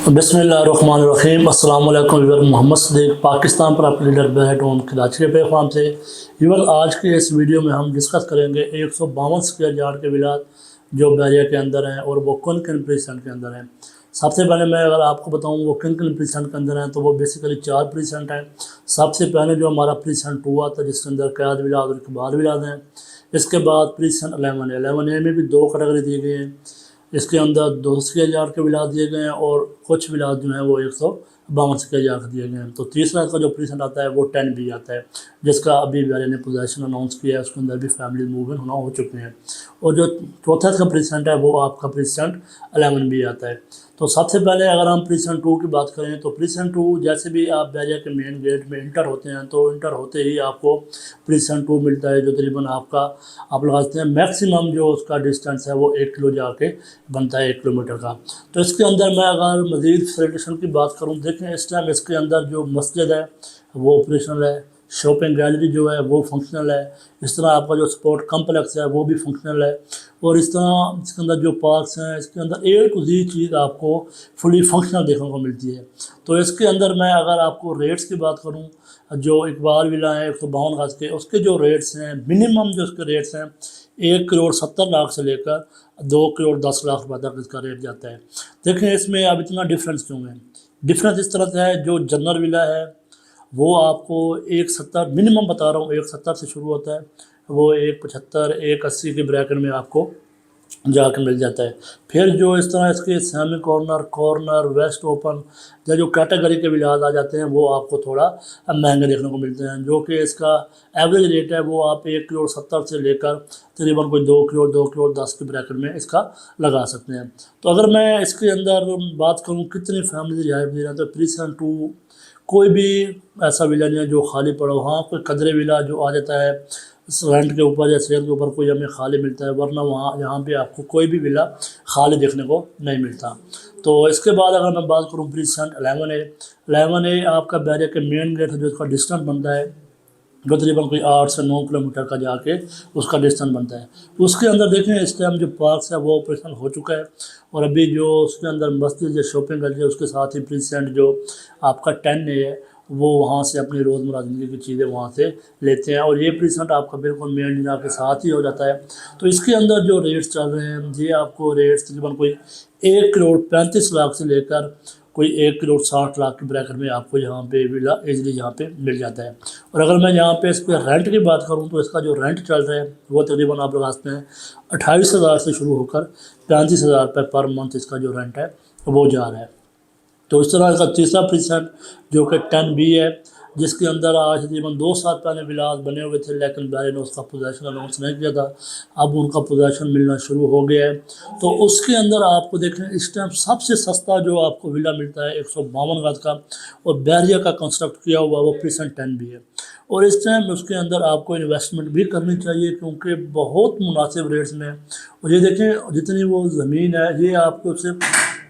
बिस्मिल्लाहिर्रहमानिर्रहीम। अस्सलाम वालेकुम व्यूअर, मोहम्मद सदीक पाकिस्तान पर अपने लीडर बैट होम कराची के प्लेटफॉर्म से। व्यूअर, आज के इस वीडियो में हम डिस्कस करेंगे 152 स्क्वायर यार्ड के विलात जो बैरिया के अंदर हैं और वो किन किन प्रीसेंट के अंदर हैं। सबसे पहले मैं अगर आपको बताऊं वो किन किन प्रीसेंट के अंदर हैं तो वो बेसिकली 4 प्रीसेंट हैं। सबसे पहले जो हमारा प्रीसेंट 2 आता है जिसके अंदर कैद विलाद और इकबाल विलाद हैं। इसके बाद प्रीसेंट 11A में भी 2 कैटेगरी दी गई हैं। इसके अंदर 200 स्क्वायर यार्ड के विलाद दिए गए हैं और कुछ विलाद जो हैं वो 152 स्क्वायर यार्ड दिए गए हैं। तो तीसरा का जो प्रीसेंट आता है वो 10B आता है, जिसका अभी बैरिया ने पोजेसन अनाउंस किया है। उसके अंदर भी फैमिली मूवमेंट होना हो चुके हैं। और जो चौथा का प्रीसेंट है वो आपका प्रीसेंट 11B आता है। तो सबसे पहले अगर हम प्रीसेंट 2 की बात करें तो प्रीसेंट 2 जैसे भी आप बैरिया के मेन गेट में इंटर होते हैं तो इंटर होते ही आपको प्रीसेंट 2 मिलता है, जो तकरीबन आपका आप लगाते हैं मैक्सिमम जो उसका डिस्टेंस है वो 1 किलो जाके बनता है, 1 किलोमीटर का। तो इसके अंदर मैं अगर मज़ीद फैसिलिटेशन की बात करूँ, देखें इस टाइम इसके अंदर जो मस्जिद है वो ऑपरेशनल है, शॉपिंग गैलरी जो है वो फंक्शनल है, इस तरह आपका जो स्पोर्ट कम्प्लेक्स है वो भी फंक्शनल है, और इस तरह इसके अंदर जो पार्क्स हैं इसके अंदर ए टू ज़ेड चीज़ आपको फुली फंक्शनल देखने को मिलती है। तो इसके अंदर मैं अगर आपको रेट्स की बात करूं, जो इकबाल विला है 152 गज के, उसके जो रेट्स हैं मिनिमम जो उसके रेट्स हैं 1,70,00,000 से लेकर 2,10,00,000 रुपये तक इसका रेट जाता है। देखें इसमें अब इतना डिफरेंस क्यों है। डिफरेंस इस तरह से है, जो जनरल विला है वो आपको 1,70 मिनिमम बता रहा हूँ, 1,70 से शुरू होता है, वो 1,75 1,80 के ब्रैकेट में आपको जाकर मिल जाता है। फिर जो इस तरह इसके सेमी कॉर्नर वेस्ट ओपन या जो कैटेगरी के विलाद आ जाते हैं वो आपको थोड़ा महंगे देखने को मिलते हैं, जो कि इसका एवरेज रेट है वो आप 1,70,00,000 से लेकर तकरीबन कोई 2,10 के ब्रैकेट में इसका लगा सकते हैं। तो अगर मैं इसके अंदर बात करूँ कितनी फैमिली रिहायश दे रहे हैं तो प्रीसेंट 2 कोई भी ऐसा विला नहीं है जो खाली पड़ा हो। हाँ, कोई कदरे विला जो आ जाता है रेंट के ऊपर या सेल के ऊपर कोई हमें खाली मिलता है, वरना वहाँ यहाँ पे आपको कोई भी विला खाली देखने को नहीं मिलता। तो इसके बाद अगर मैं बात करूँ प्रीसेंट 11A आपका बैरिया के मेन गेट है जो इसका डिस्टेंस बनता है, जो तकरीबन कोई 8 से 9 किलोमीटर का जाके उसका डिस्टेंस बनता है। उसके अंदर देखें इस टाइम जो पार्क्स है वो ऑपरेशन हो चुका है, और अभी जो उसके अंदर मस्जिद या शॉपिंग गली है उसके साथ ही प्रीसेंट जो आपका 10A है वो वहाँ से अपनी रोज़मर्रा ज़िंदगी की चीज़ें वहाँ से लेते हैं, और ये प्रीसेंट आपका बिल्कुल मेन डिनार के साथ ही हो जाता है। तो इसके अंदर जो रेट्स चल रहे हैं ये आपको रेट्स तकरीबन कोई 1,35,00,000 से लेकर कोई 1,60,00,000 के ब्रैकेट में आपको यहाँ पे विला ईजिली यहाँ पे मिल जाता है। और अगर मैं यहाँ पे इस पर रेंट की बात करूँ तो इसका जो रेंट चल रहा है वो तकरीबन आप लगा सकते हैं 28,000 से शुरू होकर 35,000 रुपये पर मंथ इसका जो रेंट है वो जा रहा है। तो इस तरह का तीसरा प्रीसेंट जो कि 10B है, जिसके अंदर आज तकरीबन 2 साल पहले विलास बने हुए थे लेकिन बैरिया ने उसका पोजेसन अनाउंस नहीं किया था, अब उनका पोजेसन मिलना शुरू हो गया है। तो उसके अंदर आपको देखें इस टाइम सबसे सस्ता जो आपको विला मिलता है 152 गज का, और बैरिया का कंस्ट्रक्ट किया हुआ वो प्रीसेंट 10B है। और इस टाइम उसके अंदर आपको इन्वेस्टमेंट भी करनी चाहिए क्योंकि बहुत मुनासिब रेट्स में। और ये देखें जितनी वो ज़मीन है ये आपको सिर्फ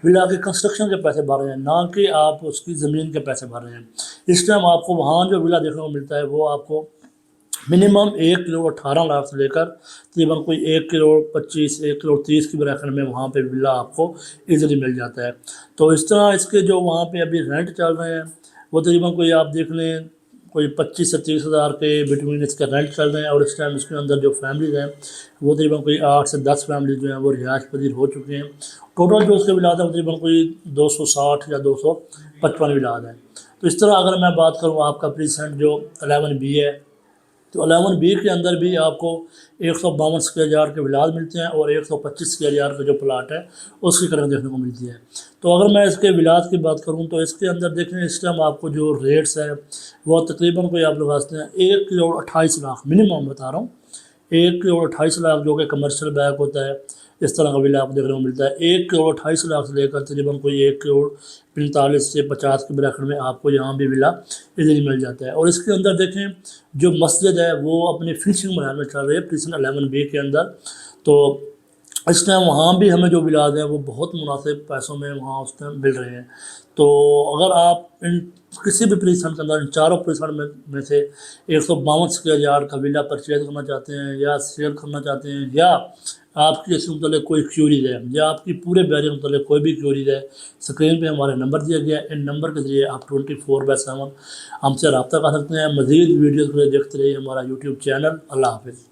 विला के कंस्ट्रक्शन के पैसे भर रहे हैं, ना कि आप उसकी ज़मीन के पैसे भर रहे हैं। इस टाइम आपको वहाँ जो विला देखने को मिलता है वो आपको मिनिमम 1,18,00,000 से लेकर तकरीबन कोई 1,25,00,000 1,30,00,000 की ब्रैकेट में वहाँ पे विला आपको ईजिली मिल जाता है। तो इस तरह इसके जो वहाँ पे अभी रेंट चल रहे हैं वो तकरीबन कोई आप देख लें कोई 25 से 30,000 के बिटवीन इसके रेंट चल रहे हैं। और इस टाइम इसके अंदर जो फैमिलीज़ हैं वो तकरीबन कोई 8 से 10 फैमिली जो हैं वो रिहायश पजीर हो चुके हैं। टोटल जो उसके विलाद है तकरीबन कोई 260 या 255 विलाद हैं। तो इस तरह अगर मैं बात करूँ आपका प्रीसेंट जो 11B है तो 11B के अंदर भी आपको 152 स्क्वायर यार्ड के विलाद मिलते हैं और 125 स्क्वायर यार्ड का जो प्लाट है उसकी कलर देखने को मिलती है। तो अगर मैं इसके विलाद की बात करूं तो इसके अंदर देखें इस टाइम आपको जो रेट्स है वो तकरीबन कोई आप लगाते हैं 1,28,00,000 मिनिमम बता रहा हूँ, 1,28,00,000 जो कि कमर्शियल बैग होता है इस तरह का विला आपको देखने को मिलता है। 1,28,00,000 से लेकर तकरीबन कोई 1,45,00,000 से 50 के ब्रैकेट में आपको यहाँ भी विला इजीली मिल जाता है। और इसके अंदर देखें जो मस्जिद है वो अपनी फिनिशिंग मरहल में चल रही है प्रीसेंट 11B के अंदर। तो इस टाइम वहाँ भी हमें जो विलाद हैं वो बहुत मुनासिब पैसों में वहाँ उस टाइम मिल रहे हैं। तो अगर आप इन किसी भी प्रीसेंट के अंदर इन चारों प्रीसेंट में से 152 स्क्वायर यार्ड का विला परचेज करना चाहते हैं या सेल करना चाहते हैं या आपकी इससे मतलब कोई क्यूरीज है या आपकी पूरे बैरियर के मतलब कोई भी क्यूरीज है, स्क्रीन पे हमारे नंबर दिया गया है। इन नंबर के ज़रिए आप 24/7 हमसे रब्ता कर सकते हैं। मज़ीद वीडियोज़ के लिए देखते रहिए हमारा यूट्यूब चैनल। अल्लाह हाफ़िज़।